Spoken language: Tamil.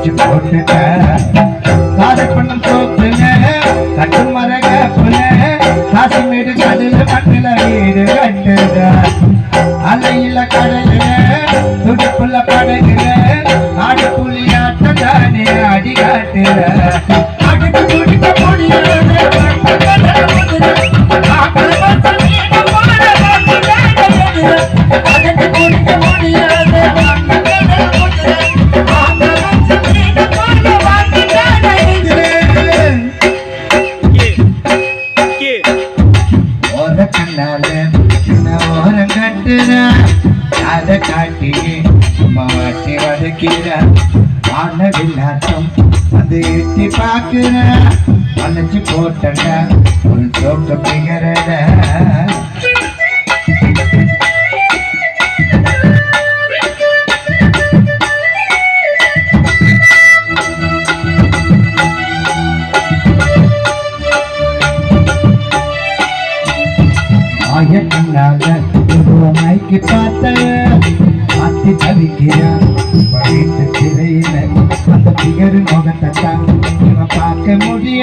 வச்சு போட்டுட்ட காரப்பண்ணம் சோப்புல கட்டு மரகப்புல காசிமேடு கடல மண்ணில வீடு கட்டுத அலையில கடலுல துடுப்புல படகுல ஆடு புலியாட்டம் தானே அடி காட்டுற அடுத்து குடிக்க முடியாது அதை காட்டி மாட்டி வதக்கிற ஆனவில்லாட்டம் வந்து எட்டி பார்க்கிற அணைச்சு போட்டட ஒரு சோக்க பிகரட மைக்கு பார்த்த மாத்தி தவிக்கிறான் வீட்டு திரையில அந்த பிகரு முகத்தை தான் பார்க்க முடியும்.